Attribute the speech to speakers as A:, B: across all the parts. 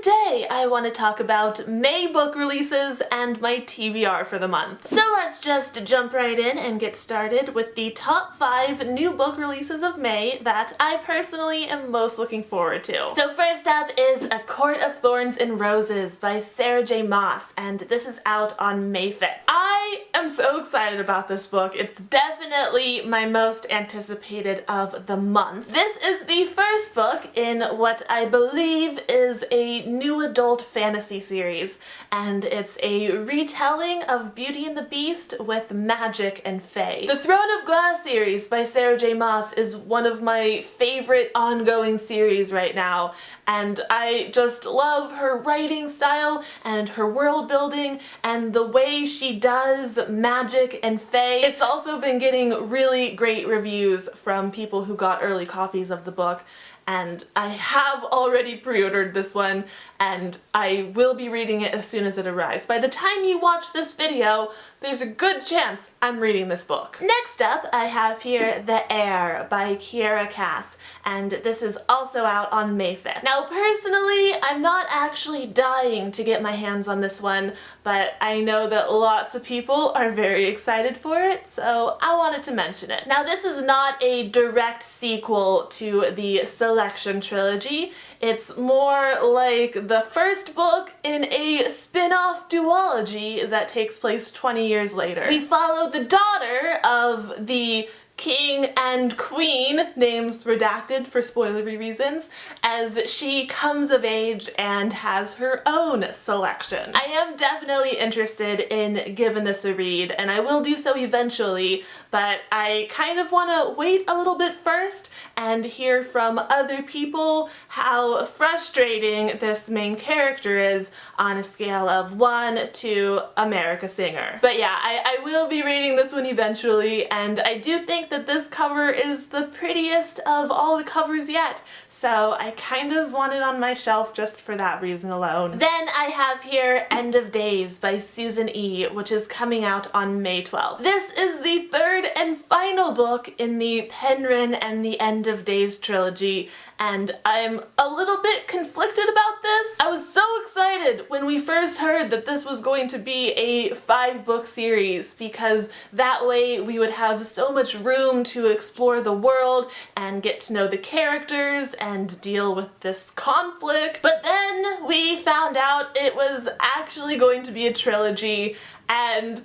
A: today I want to talk about May book releases and my TBR for the month. So let's just jump right in and get started with the top 5 new book releases of May that I personally am most looking forward to. So first up is A Court of Thorns and Roses by Sarah J. Maas, and this is out on May 5th. I am so excited about this book. It's definitely my most anticipated of the month. This is the first book in what I believe is a new adult fantasy series, and it's a retelling of Beauty and the Beast with magic and fae. The Throne of Glass series by Sarah J. Maas is one of my favorite ongoing series right now, and I just love her writing style and her world building and the way she does magic and fae. It's also been getting really great reviews from people who got early copies of the book, and I have already pre-ordered this one, and I will be reading it as soon as it arrives. By the time you watch this video, there's a good chance I'm reading this book. Next up, I have here The Heir by Kiera Cass, and this is also out on May 5th. Now personally, I'm not actually dying to get my hands on this one, but I know that lots of people are very excited for it, so I wanted to mention it. Now this is not a direct sequel to the Selection Trilogy. It's more like the first book in a spin-off duology that takes place 20 years later. We follow the daughter of the King and Queen, names redacted for spoilery reasons, as she comes of age and has her own selection. I am definitely interested in giving this a read, and I will do so eventually, but I kind of want to wait a little bit first and hear from other people how frustrating this main character is on a scale of 1 to America Singer. But yeah, I will be reading this one eventually, and I do think that this cover is the prettiest of all the covers yet, so I kind of want it on my shelf just for that reason alone. Then I have here End of Days by Susan E., which is coming out on May 12th. This is the third and final book in the Penryn and the End of Days trilogy, and I'm a little bit conflicted about this. I was so excited when we first heard that this was going to be a 5-book series, because that way we would have so much room to explore the world and get to know the characters and deal with this conflict. But then we found out it was actually going to be a trilogy, and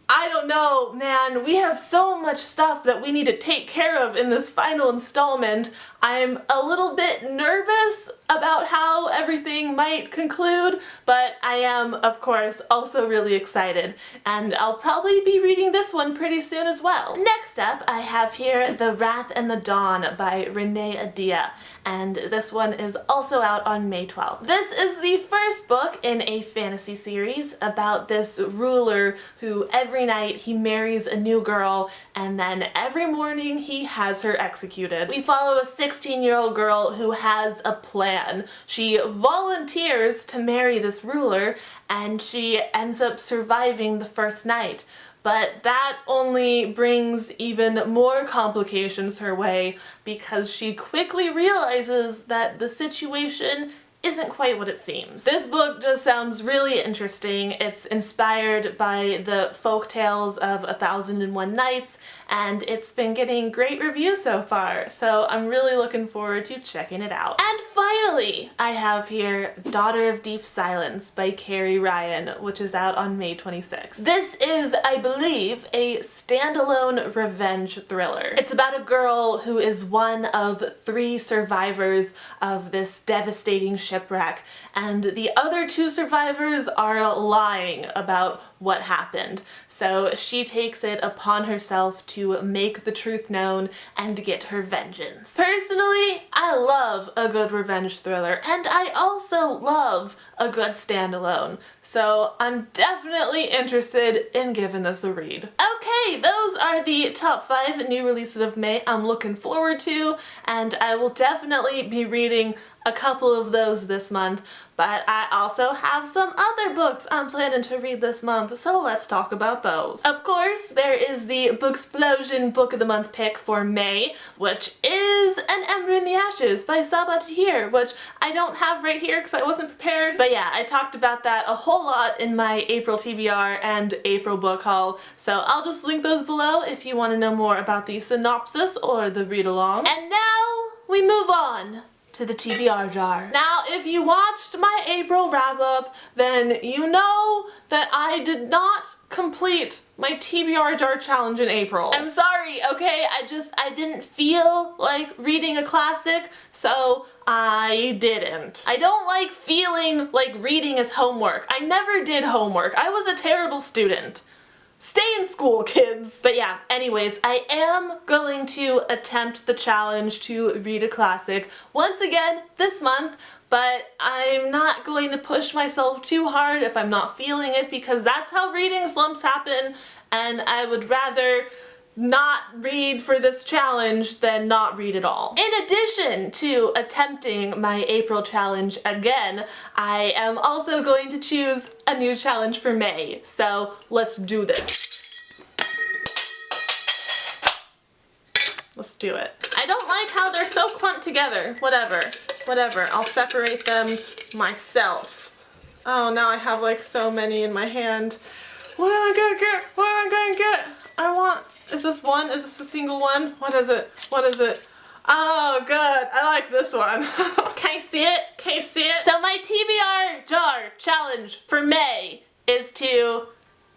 A: I don't know, man, we have so much stuff that we need to take care of in this final installment. I'm a little bit nervous about how everything might conclude, but I am, of course, also really excited, and I'll probably be reading this one pretty soon as well. Next up, I have here The Wrath and the Dawn by Renee Adea, and this one is also out on May 12th. This is the first book in a fantasy series about this ruler who every night he marries a new girl, and then every morning he has her executed. We follow a 16-year-old girl who has a plan. She volunteers to marry this ruler, and she ends up surviving the first night. But that only brings even more complications her way, because she quickly realizes that the situation isn't quite what it seems. This book just sounds really interesting. It's inspired by the folk tales of 1001 Nights, and it's been getting great reviews so far, so I'm really looking forward to checking it out. And finally, I have here Daughter of Deep Silence by Carrie Ryan, which is out on May 26th. This is, I believe, a standalone revenge thriller. It's about a girl who is one of 3 survivors of this devastating shipwreck, and the other 2 survivors are lying about what happened. So she takes it upon herself to make the truth known and get her vengeance. Personally, I love a good revenge thriller, and I also love a good standalone, so I'm definitely interested in giving this a read. Okay, those are the top 5 new releases of May I'm looking forward to, and I will definitely be reading a couple of those this month, but I also have some other books I'm planning to read this month, so let's talk about those. Of course, there is the Booksplosion Book of the Month pick for May, which is An Ember in the Ashes by Adea, which I don't have right here because I wasn't prepared. But yeah, I talked about that a whole lot in my April TBR and April book haul, so I'll just link those below if you want to know more about the synopsis or the read-along. And now we move on to the TBR jar. Now, if you watched my April wrap-up, then you know that I did not complete my TBR jar challenge in April. I'm sorry, okay? I didn't feel like reading a classic, so I didn't. I don't like feeling like reading is homework. I never did homework. I was a terrible student. Stay in school, kids! But yeah, anyways, I am going to attempt the challenge to read a classic once again this month, but I'm not going to push myself too hard if I'm not feeling it, because that's how reading slumps happen, and I would rather not read for this challenge than not read at all. In addition to attempting my April challenge again, I am also going to choose a new challenge for May, so let's do this. Let's do it. I don't like how they're so clumped together. Whatever, I'll separate them myself. Oh, now I have like so many in my hand. What am I gonna get? What am I gonna get? I want, is this one? Is this a single one? What is it? What is it? Oh, good. I like this one. Can you see it? Can you see it? So my TBR jar challenge for May is to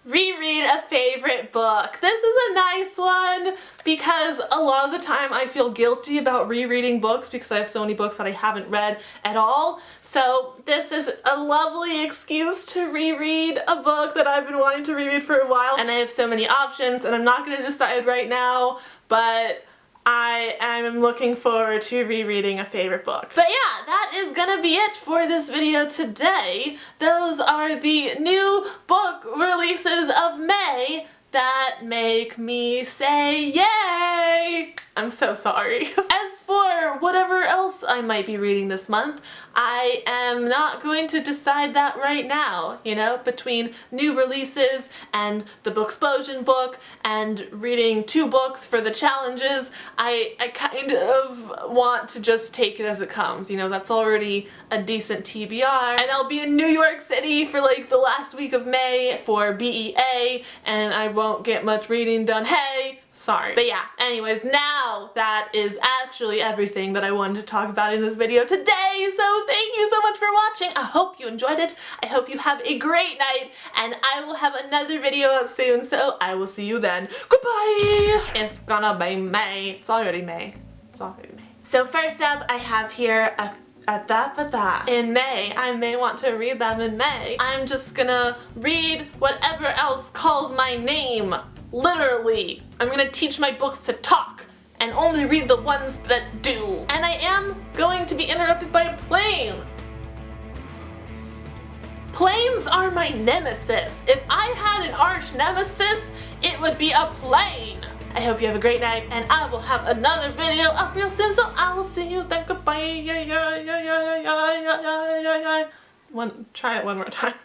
A: reread a favorite book. This is a nice one because a lot of the time I feel guilty about rereading books because I have so many books that I haven't read at all. So this is a lovely excuse to reread a book that I've been wanting to reread for a while. And I have so many options and I'm not going to decide right now, but I am looking forward to rereading a favorite book. But yeah, that is gonna be it for this video today. Those are the new book releases of May that make me say yay! I'm so sorry. As for whatever else I might be reading this month, I am not going to decide that right now, you know, between new releases and the Booksplosion book and reading 2 books for the challenges. I kind of want to just take it as it comes, you know, that's already a decent TBR. And I'll be in New York City for like the last week of May for BEA and I won't get much reading done. Hey! Sorry. But yeah, anyways, now that is actually everything that I wanted to talk about in this video today, so thank you so much for watching. I hope you enjoyed it. I hope you have a great night, and I will have another video up soon, so I will see you then. Goodbye! It's gonna be May. It's already May. It's already May. So first up, I have here in May. I may want to read them in May. I'm just gonna read whatever else calls my name. Literally. I'm gonna teach my books to talk and only read the ones that do. And I am going to be interrupted by a plane. Planes are my nemesis. If I had an arch nemesis, it would be a plane. I hope you have a great night, and I will have another video up real soon, so I will see you then. Goodbye. Try it one more time.